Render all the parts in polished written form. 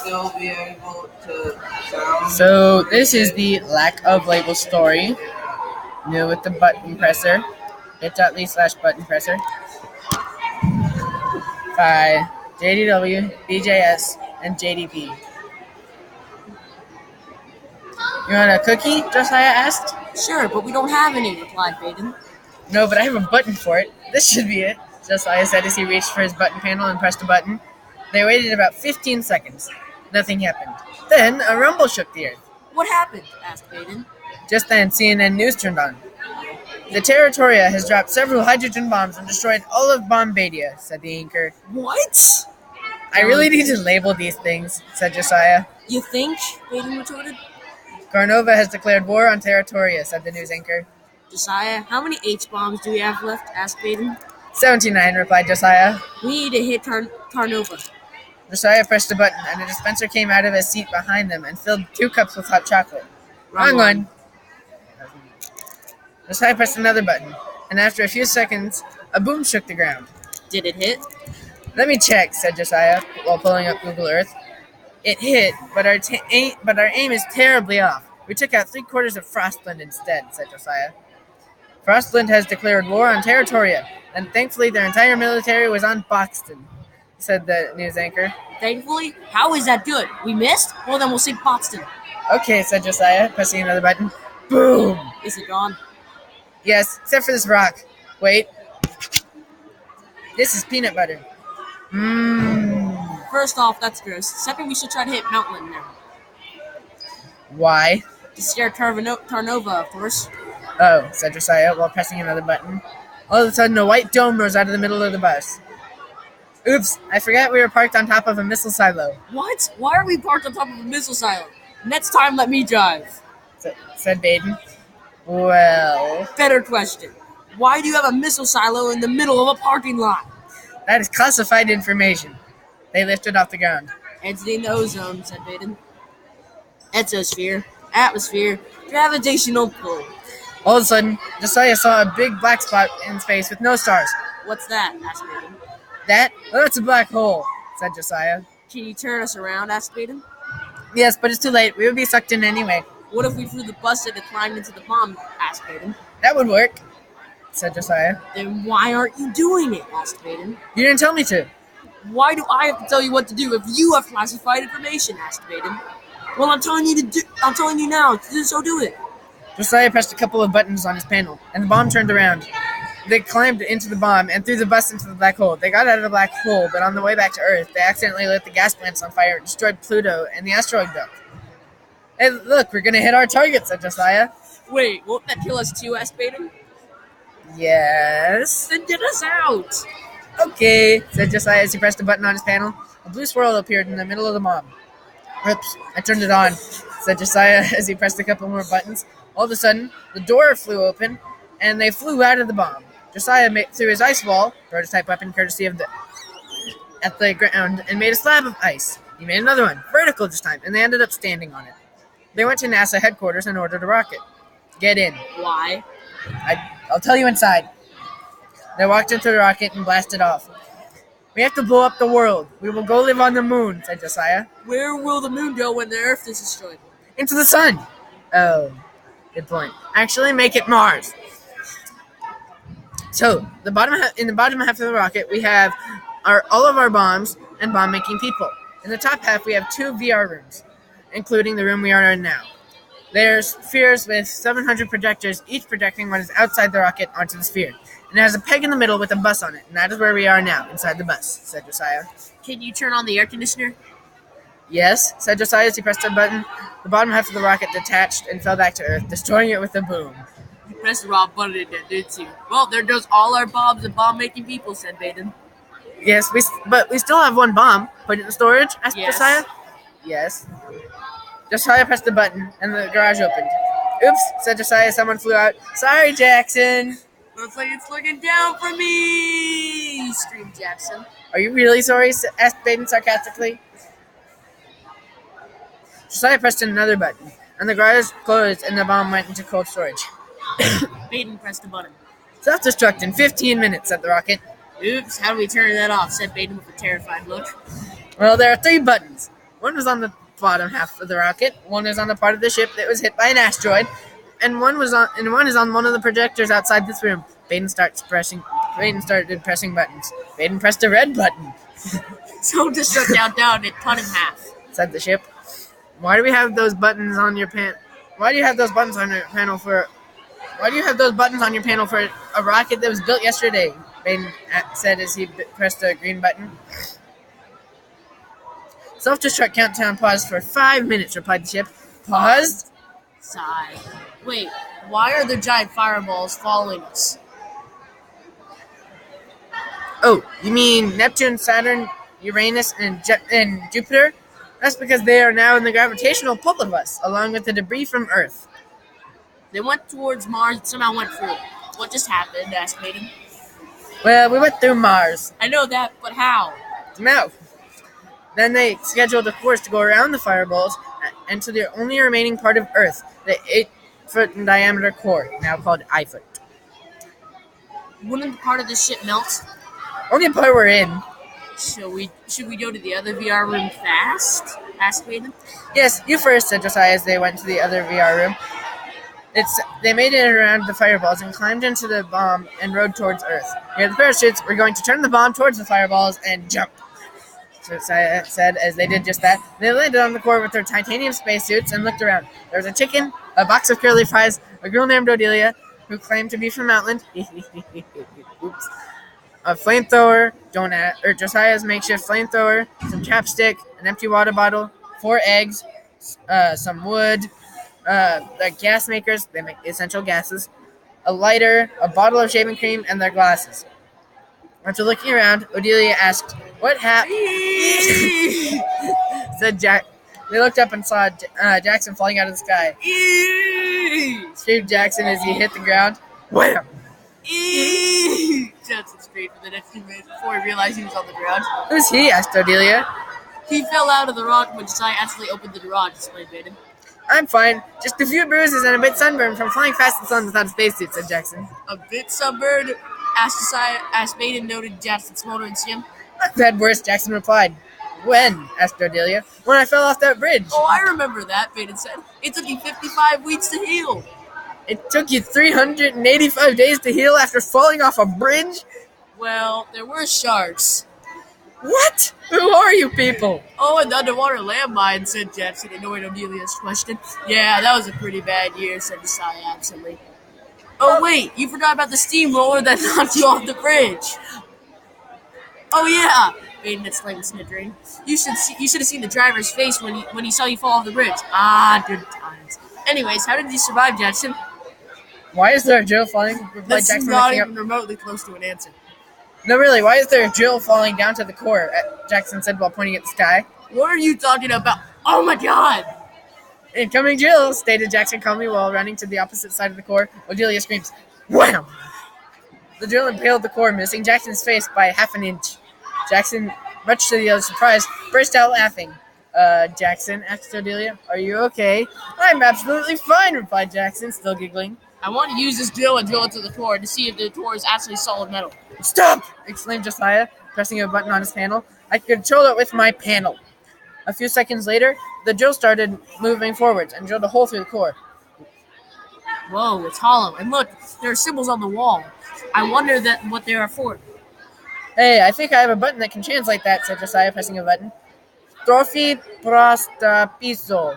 still be able to sound? So this is the lack of label story. New with the button presser. bit.ly/button presser. By JDW, BJS, and JDW. You want a cookie? Josiah asked. Sure, but we don't have any, replied Baden. No, but I have a button for it. This should be it, Josiah said as he reached for his button panel and pressed a button. They waited about 15 seconds. Nothing happened. Then a rumble shook the earth. What happened? Asked Baden. Just then, CNN News turned on. The Territoria has dropped several hydrogen bombs and destroyed all of Bombadia, said the anchor. What? I really need to label these things, said Josiah. You think? Baden retorted. Garnova has declared war on Territoria, said the news anchor. Josiah, how many H-bombs do we have left? Asked Baden. 79, replied Josiah. We need to hit Tarnova. Josiah pressed a button, and a dispenser came out of his seat behind them and filled 2 cups with hot chocolate. Wrong one. Josiah pressed another button, and after a few seconds, a boom shook the ground. Did it hit? Let me check, said Josiah, while pulling up Google Earth. It hit, but our aim is terribly off. We took out 3/4 of Frostland instead, said Josiah. Frostland has declared war on Territoria, and thankfully their entire military was on Boxton, said the news anchor. Thankfully? How is that good? We missed? Well, then we'll sink Boxton. Okay, said Josiah, pressing another button. Boom! Is it gone? Yes, except for this rock. Wait. This is peanut butter. First off, that's gross. Second, we should try to hit Mountain now. Why? To scare Tarnova, of course. Oh, said Josiah while pressing another button. All of a sudden, a white dome rose out of the middle of the bus. Oops, I forgot we were parked on top of a missile silo. What? Why are we parked on top of a missile silo? Next time, let me drive. Said Baden. Well... Better question. Why do you have a missile silo in the middle of a parking lot? That is classified information. They lifted off the ground. Entity in the ozone, said Baden. Exosphere, atmosphere, gravitational pull. All of a sudden, Josiah saw a big black spot in space with no stars. What's that? Asked Baden. That? Well, that's a black hole, said Josiah. Can you turn us around? Asked Baden. Yes, but it's too late. We would be sucked in anyway. What if we flew the bus and it climbed into the bomb? Asked Baden. That would work, said Josiah. Then why aren't you doing it? Asked Baden. You didn't tell me to. Why do I have to tell you what to do if you have classified information? Asked Baden. Well, I'm telling you now. So do it. Josiah pressed a couple of buttons on his panel, and the bomb turned around. They climbed into the bomb and threw the bus into the black hole. They got out of the black hole, but on the way back to Earth, they accidentally lit the gas plants on fire and destroyed Pluto and the asteroid belt. Hey, look, we're gonna hit our target, said Josiah. Wait, won't that kill us too? Asked Baden. Yes. Then get us out. Okay, said Josiah as he pressed a button on his panel. A blue swirl appeared in the middle of the bomb. Oops, I turned it on, said Josiah as he pressed a couple more buttons. All of a sudden, the door flew open, and they flew out of the bomb. Josiah threw his ice ball, prototype weapon courtesy of at the ground, and made a slab of ice. He made another one, vertical this time, and they ended up standing on it. They went to NASA headquarters and ordered a rocket. Get in. Why? I'll tell you inside. They walked into the rocket and blasted off. We have to blow up the world. We will go live on the moon, said Josiah. Where will the moon go when the Earth is destroyed? Into the sun. Oh, good point. Actually, make it Mars. So, in the bottom half of the rocket, we have all of our bombs and bomb-making people. In the top half, we have 2 VR rooms, including the room we are in now. There's spheres with 700 projectors, each projecting what is outside the rocket onto the sphere. And it has a peg in the middle with a bus on it, and that is where we are now, inside the bus, said Josiah. Can you turn on the air conditioner? Yes, said Josiah as he pressed a button. The bottom half of the rocket detached and fell back to Earth, destroying it with a boom. You pressed the wrong button, didn't you? Well, there goes all our bombs and bomb-making people, said Baden. Yes, but we still have 1 bomb. Put it in storage, asked Yes. Josiah. Yes. Josiah pressed the button, and the garage opened. Oops, said Josiah as someone flew out. Sorry, Jackson. Looks like it's looking down for me, screamed Jackson. Are you really sorry? Asked Baden sarcastically. Josiah pressed another button, and the garage closed and the bomb went into cold storage. Baden pressed the button. Self-destruct in 15 minutes, said the rocket. Oops, how do we turn that off? Said Baden with a terrified look. Well, there are 3 buttons. One was on the bottom half of the rocket, one was on the part of the ship that was hit by an asteroid, and one is on one of the projectors outside this room. Baden started pressing buttons. Baden pressed a red button, Self-destruct down and cut in half. said the ship. Why do you have those buttons on your panel for a rocket that was built yesterday? Baden said as he pressed a green button. Self-destruct countdown paused for 5 minutes, replied the ship. Paused? Sigh. Wait, why are there giant fireballs following us? Oh, you mean Neptune, Saturn, Uranus, and Jupiter? That's because they are now in the gravitational pull of us, along with the debris from Earth. They went towards Mars and somehow went through. What just happened? Asked Baden. Well, we went through Mars. I know that, but how? No. Then they scheduled a course to go around the fireballs and to the only remaining part of Earth, the 8-foot in diameter core, now called I-foot. Wouldn't part of the ship melt? Only part we're in. Should we go to the other VR room fast? Asked Baden. Yes, you first, said Josiah as they went to the other VR room. They made it around the fireballs and climbed into the bomb and rode towards Earth. Near the parachutes, we're going to turn the bomb towards the fireballs and jump, Josiah said as they did just that. They landed on the core with their titanium spacesuits and looked around. There was a chicken, a box of curly fries, a girl named Odelia, who claimed to be from Outland. Oops. A flamethrower, Josiah's makeshift flamethrower, some chapstick, an empty water bottle, 4 eggs, some wood, the gas makers, they make essential gases, a lighter, a bottle of shaving cream, and their glasses. After looking around, Odelia asked, "What happened?" said Jack. They looked up and saw Jackson falling out of the sky. Screamed Jackson as he hit the ground. Wham! Jackson screamed for the next few minutes before he realized he was on the ground. Who's he? asked Odelia. He fell out of the rock when Josiah accidentally opened the garage, explained Baden. I'm fine. Just a few bruises and a bit sunburned from flying fast in the sun without a spacesuit, said Jackson. A bit sunburned? Asked Baden, noted Jackson's smoldering skin. I've had worse, Jackson replied. When? asked Odelia. When I fell off that bridge. Oh, I remember that, Baden said. It took you 55 weeks to heal. It took you 385 days to heal after falling off a bridge? Well, there were sharks. What? Who are you people? Oh, an underwater landmine, said Jackson, annoyed Odelia's question. Yeah, that was a pretty bad year, said Josiah absently. Oh, wait, you forgot about the steamroller that knocked you off the bridge. Oh, yeah, Baden exclaimed, snickering. You should have seen the driver's face when he saw you fall off the bridge. Ah, good times. Anyways, how did you survive, Jackson? Why is there a drill falling? That's Jackson not even remotely close to an answer. No, really, why is there a drill falling down to the core? Jackson said while pointing at the sky. What are you talking about? Oh, my God! Incoming drill, stated Jackson calmly while running to the opposite side of the core. Odelia screams, wham! The drill impaled the core, missing Jackson's face by half an inch. Jackson, much to the other's surprise, burst out laughing. Jackson, asked Odelia, are you okay? I'm absolutely fine, replied Jackson, still giggling. I want to use this drill and drill into the core to see if the core is actually solid metal. Stop! exclaimed Josiah, pressing a button on his panel. I can control it with my panel. A few seconds later, the drill started moving forwards and drilled a hole through the core. Whoa, it's hollow. And look, there are symbols on the wall. I wonder what they are for. Hey, I think I have a button that can translate that, said Josiah, pressing a button. Trophy prosta piso,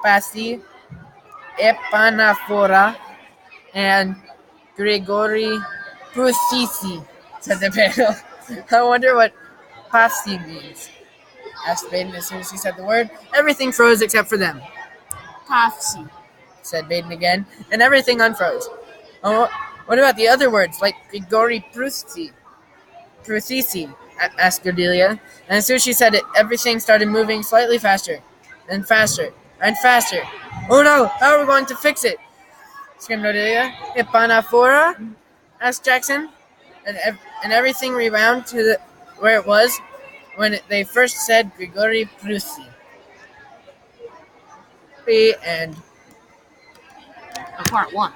pasi, epanafora, and Grigori Prusisi, said the panel. I wonder what pasi means, asked Baden as soon as he said the word. Everything froze except for them. Pasi, said Baden again, and everything unfroze. Oh, what about the other words, like Grigori Prusisi, asked Odelia. And as soon as she said it, everything started moving slightly faster, and faster, and faster. Oh no, how are we going to fix it? Screamed Odelia. Epanafora? asked Jackson. And everything rebound to where it was when they first said Grigori Prusi. The end. Part 1.